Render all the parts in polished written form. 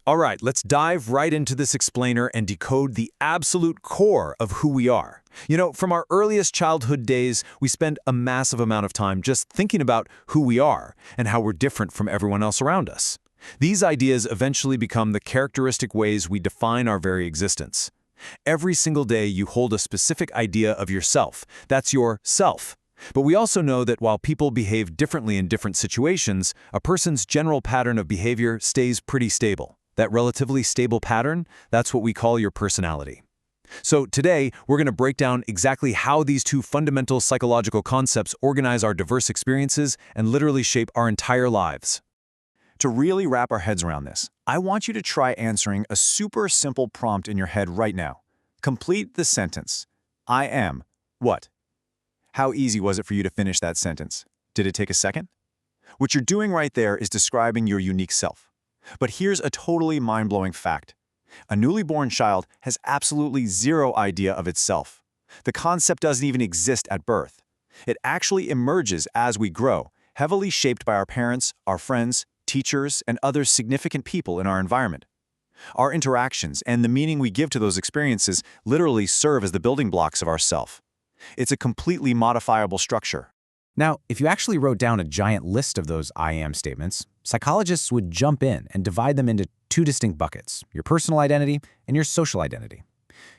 All right, let's dive right into this explainer and decode the absolute core of who we are. From our earliest childhood days, we spend a massive amount of time just thinking about who we are and how we're different from everyone else around us. These ideas eventually become the characteristic ways we define our very existence. Every single day you hold a specific idea of yourself. That's your self. But we also know that while people behave differently in different situations, a person's general pattern of behavior stays pretty stable. That relatively stable pattern, that's what we call your personality. So today, we're going to break down exactly how these two fundamental psychological concepts organize our diverse experiences and literally shape our entire lives. To really wrap our heads around this, I want you to try answering a super simple prompt in your head right now. Complete the sentence. I am what? How easy was it for you to finish that sentence? Did it take a second? What you're doing right there is describing your unique self. But here's a totally mind-blowing fact. A newly born child has absolutely zero idea of itself. The concept doesn't even exist at birth. It actually emerges as we grow, heavily shaped by our parents, our friends, teachers, and other significant people in our environment. Our interactions and the meaning we give to those experiences literally serve as the building blocks of our self. It's a completely modifiable structure. Now, if you actually wrote down a giant list of those I am statements, psychologists would jump in and divide them into two distinct buckets, your personal identity and your social identity.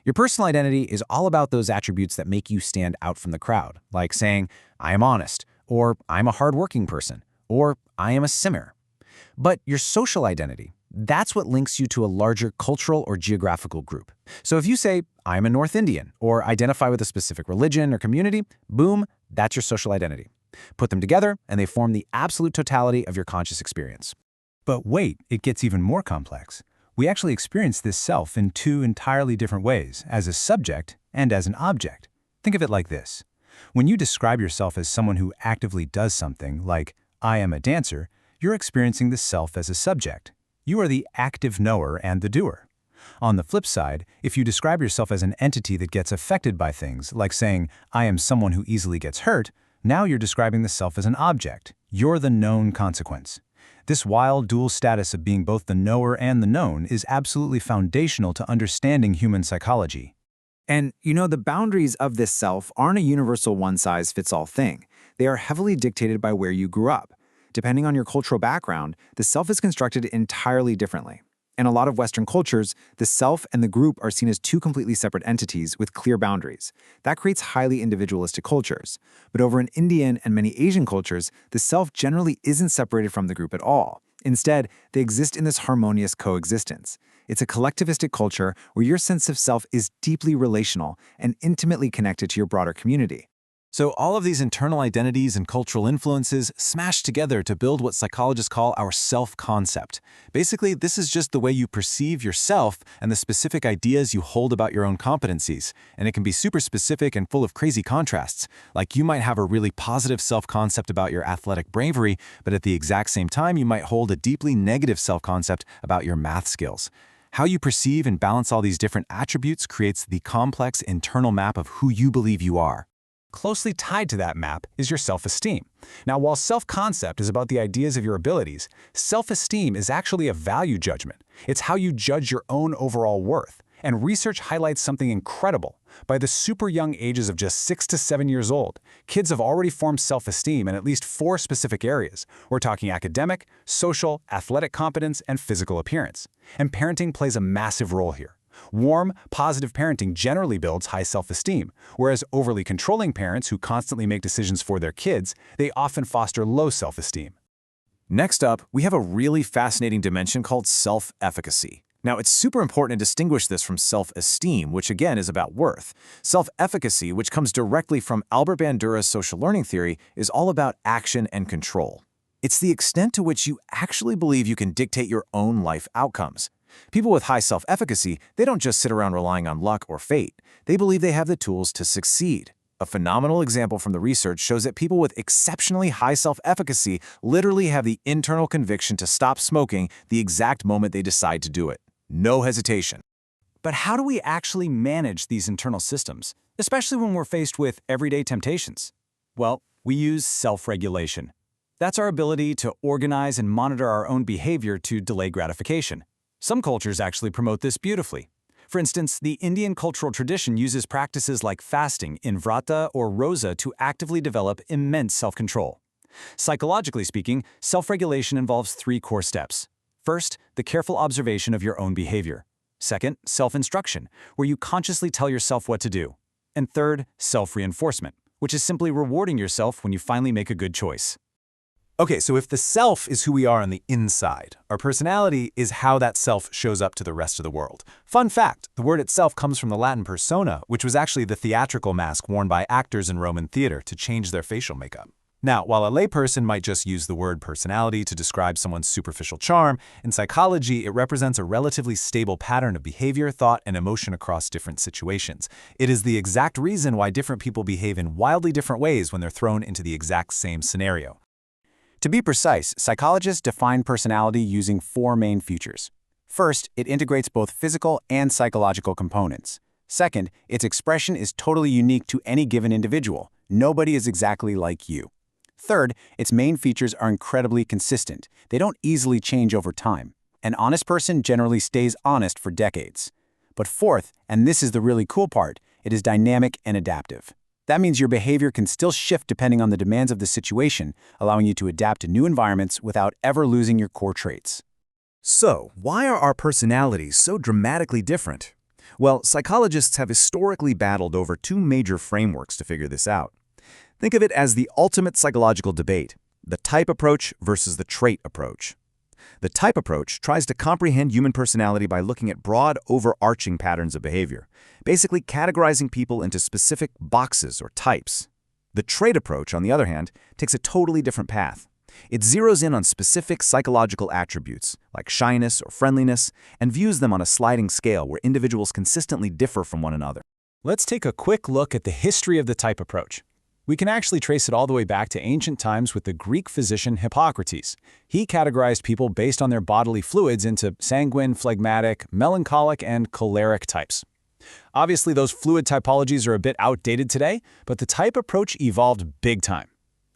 Your personal identity is all about those attributes that make you stand out from the crowd, like saying, I am honest, or I'm a hardworking person, or I am a simmer. But your social identity, that's what links you to a larger cultural or geographical group. So if you say, I'm a North Indian, or identify with a specific religion or community, boom, that's your social identity. Put them together, and they form the absolute totality of your conscious experience. But wait, it gets even more complex. We actually experience this self in two entirely different ways, as a subject and as an object. Think of it like this. When you describe yourself as someone who actively does something, like, I am a dancer, you're experiencing the self as a subject. You are the active knower and the doer. On the flip side, if you describe yourself as an entity that gets affected by things, like saying, I am someone who easily gets hurt, now you're describing the self as an object. You're the known consequence. This wild dual status of being both the knower and the known is absolutely foundational to understanding human psychology. And the boundaries of this self aren't a universal one-size-fits-all thing. They are heavily dictated by where you grew up. Depending on your cultural background, the self is constructed entirely differently. In a lot of Western cultures, the self and the group are seen as two completely separate entities with clear boundaries. That creates highly individualistic cultures. But over in Indian and many Asian cultures, the self generally isn't separated from the group at all. Instead, they exist in this harmonious coexistence. It's a collectivistic culture where your sense of self is deeply relational and intimately connected to your broader community. So all of these internal identities and cultural influences smash together to build what psychologists call our self-concept. Basically, this is just the way you perceive yourself and the specific ideas you hold about your own competencies. And it can be super specific and full of crazy contrasts. Like you might have a really positive self-concept about your athletic bravery, but at the exact same time, you might hold a deeply negative self-concept about your math skills. How you perceive and balance all these different attributes creates the complex internal map of who you believe you are. Closely tied to that map is your self-esteem. Now, while self-concept is about the ideas of your abilities, self-esteem is actually a value judgment. It's how you judge your own overall worth. And research highlights something incredible. By the super young ages of just 6 to 7 years old, kids have already formed self-esteem in at least 4 specific areas. We're talking academic, social, athletic competence, and physical appearance. And parenting plays a massive role here. Warm, positive parenting generally builds high self-esteem, whereas overly controlling parents who constantly make decisions for their kids, they often foster low self-esteem. Next up, we have a really fascinating dimension called self-efficacy. Now, it's super important to distinguish this from self-esteem, which again is about worth. Self-efficacy, which comes directly from Albert Bandura's social learning theory, is all about action and control. It's the extent to which you actually believe you can dictate your own life outcomes. People with high self-efficacy, they don't just sit around relying on luck or fate. They believe they have the tools to succeed. A phenomenal example from the research shows that people with exceptionally high self-efficacy literally have the internal conviction to stop smoking the exact moment they decide to do it. No hesitation. But how do we actually manage these internal systems, especially when we're faced with everyday temptations? Well, we use self-regulation. That's our ability to organize and monitor our own behavior to delay gratification. Some cultures actually promote this beautifully. For instance, the Indian cultural tradition uses practices like fasting in vrata or rosa to actively develop immense self-control. Psychologically speaking, self-regulation involves 3 core steps. First, the careful observation of your own behavior. Second, self-instruction, where you consciously tell yourself what to do. And third, self-reinforcement, which is simply rewarding yourself when you finally make a good choice. Okay, so if the self is who we are on the inside, our personality is how that self shows up to the rest of the world. Fun fact, the word itself comes from the Latin persona, which was actually the theatrical mask worn by actors in Roman theater to change their facial makeup. Now, while a layperson might just use the word personality to describe someone's superficial charm, in psychology it represents a relatively stable pattern of behavior, thought, and emotion across different situations. It is the exact reason why different people behave in wildly different ways when they're thrown into the exact same scenario. To be precise, psychologists define personality using 4 main features. First, it integrates both physical and psychological components. Second, its expression is totally unique to any given individual. Nobody is exactly like you. Third, its main features are incredibly consistent. They don't easily change over time. An honest person generally stays honest for decades. But fourth, and this is the really cool part, it is dynamic and adaptive. That means your behavior can still shift depending on the demands of the situation, allowing you to adapt to new environments without ever losing your core traits. So, why are our personalities so dramatically different? Well, psychologists have historically battled over 2 major frameworks to figure this out. Think of it as the ultimate psychological debate, the type approach versus the trait approach. The type approach tries to comprehend human personality by looking at broad, overarching patterns of behavior, basically categorizing people into specific boxes or types. The trait approach, on the other hand, takes a totally different path. It zeroes in on specific psychological attributes, like shyness or friendliness, and views them on a sliding scale where individuals consistently differ from one another. Let's take a quick look at the history of the type approach. We can actually trace it all the way back to ancient times with the Greek physician Hippocrates. He categorized people based on their bodily fluids into sanguine, phlegmatic, melancholic, and choleric types. Obviously, those fluid typologies are a bit outdated today, but the type approach evolved big time.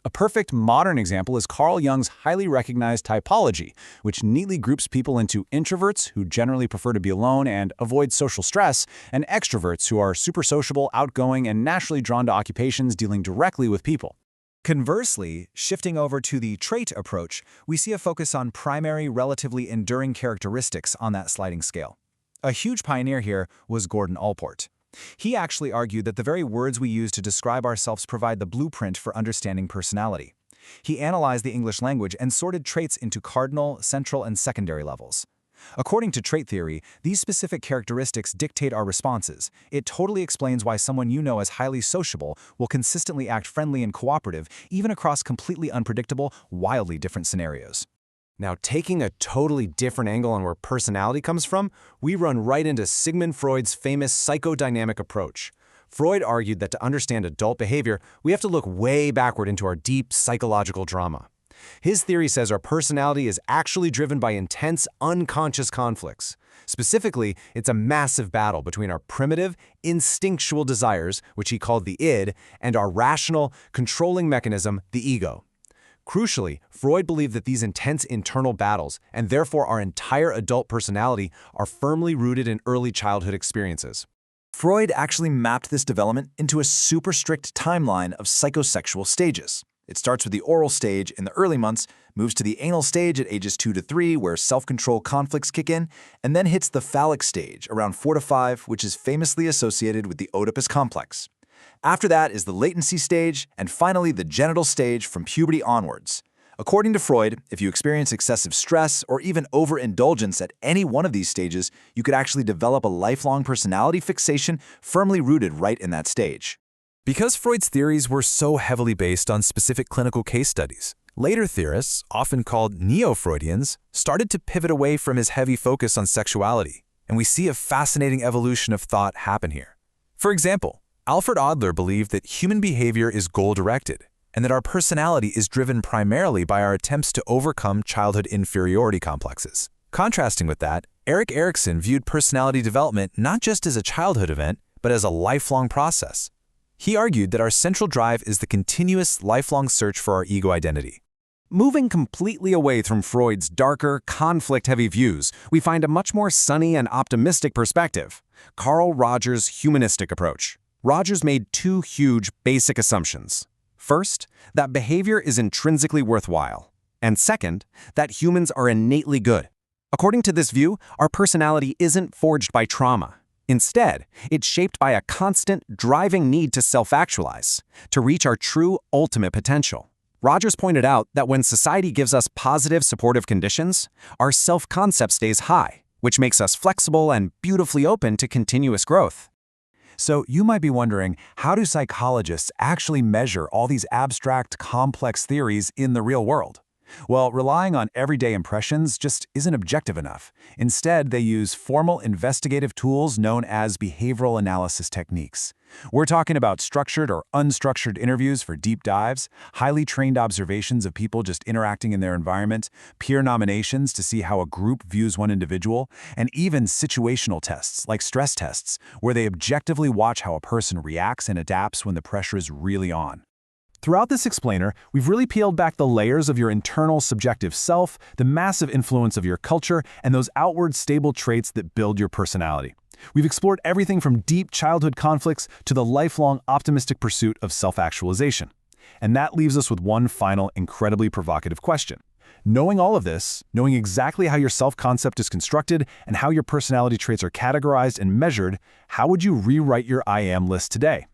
A perfect modern example is Carl Jung's highly recognized typology, which neatly groups people into introverts who generally prefer to be alone and avoid social stress, and extroverts who are super sociable, outgoing, and naturally drawn to occupations dealing directly with people. Conversely, shifting over to the trait approach, we see a focus on primary, relatively enduring characteristics on that sliding scale. A huge pioneer here was Gordon Allport. He actually argued that the very words we use to describe ourselves provide the blueprint for understanding personality. He analyzed the English language and sorted traits into cardinal, central, and secondary levels. According to trait theory, these specific characteristics dictate our responses. It totally explains why someone you know as highly sociable will consistently act friendly and cooperative, even across completely unpredictable, wildly different scenarios. Now, taking a totally different angle on where personality comes from, we run right into Sigmund Freud's famous psychodynamic approach. Freud argued that to understand adult behavior, we have to look way backward into our deep psychological drama. His theory says our personality is actually driven by intense, unconscious conflicts. Specifically, it's a massive battle between our primitive, instinctual desires, which he called the id, and our rational, controlling mechanism, the ego. Crucially, Freud believed that these intense internal battles, and therefore our entire adult personality, are firmly rooted in early childhood experiences. Freud actually mapped this development into a super strict timeline of psychosexual stages. It starts with the oral stage in the early months, moves to the anal stage at ages 2 to 3, where self-control conflicts kick in, and then hits the phallic stage around 4 to 5, which is famously associated with the Oedipus complex. After that is the latency stage, and finally the genital stage from puberty onwards. According to Freud, if you experience excessive stress or even overindulgence at any one of these stages, you could actually develop a lifelong personality fixation firmly rooted right in that stage. Because Freud's theories were so heavily based on specific clinical case studies, later theorists, often called neo-Freudians, started to pivot away from his heavy focus on sexuality, and we see a fascinating evolution of thought happen here. For example, Alfred Adler believed that human behavior is goal-directed, and that our personality is driven primarily by our attempts to overcome childhood inferiority complexes. Contrasting with that, Erik Erikson viewed personality development not just as a childhood event, but as a lifelong process. He argued that our central drive is the continuous, lifelong search for our ego identity. Moving completely away from Freud's darker, conflict-heavy views, we find a much more sunny and optimistic perspective: Carl Rogers' humanistic approach. Rogers made two huge, basic assumptions. First, that behavior is intrinsically worthwhile. And second, that humans are innately good. According to this view, our personality isn't forged by trauma. Instead, it's shaped by a constant, driving need to self-actualize, to reach our true, ultimate potential. Rogers pointed out that when society gives us positive, supportive conditions, our self-concept stays high, which makes us flexible and beautifully open to continuous growth. So you might be wondering, how do psychologists actually measure all these abstract, complex theories in the real world? Well, relying on everyday impressions just isn't objective enough. Instead, they use formal investigative tools known as behavioral analysis techniques. We're talking about structured or unstructured interviews for deep dives, highly trained observations of people just interacting in their environment, peer nominations to see how a group views one individual, and even situational tests like stress tests, where they objectively watch how a person reacts and adapts when the pressure is really on. Throughout this explainer, we've really peeled back the layers of your internal subjective self, the massive influence of your culture, and those outward stable traits that build your personality. We've explored everything from deep childhood conflicts to the lifelong optimistic pursuit of self-actualization. And that leaves us with one final, incredibly provocative question. Knowing all of this, knowing exactly how your self-concept is constructed and how your personality traits are categorized and measured, how would you rewrite your I am list today?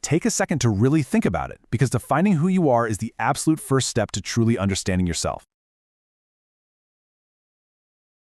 Take a second to really think about it, because defining who you are is the absolute first step to truly understanding yourself.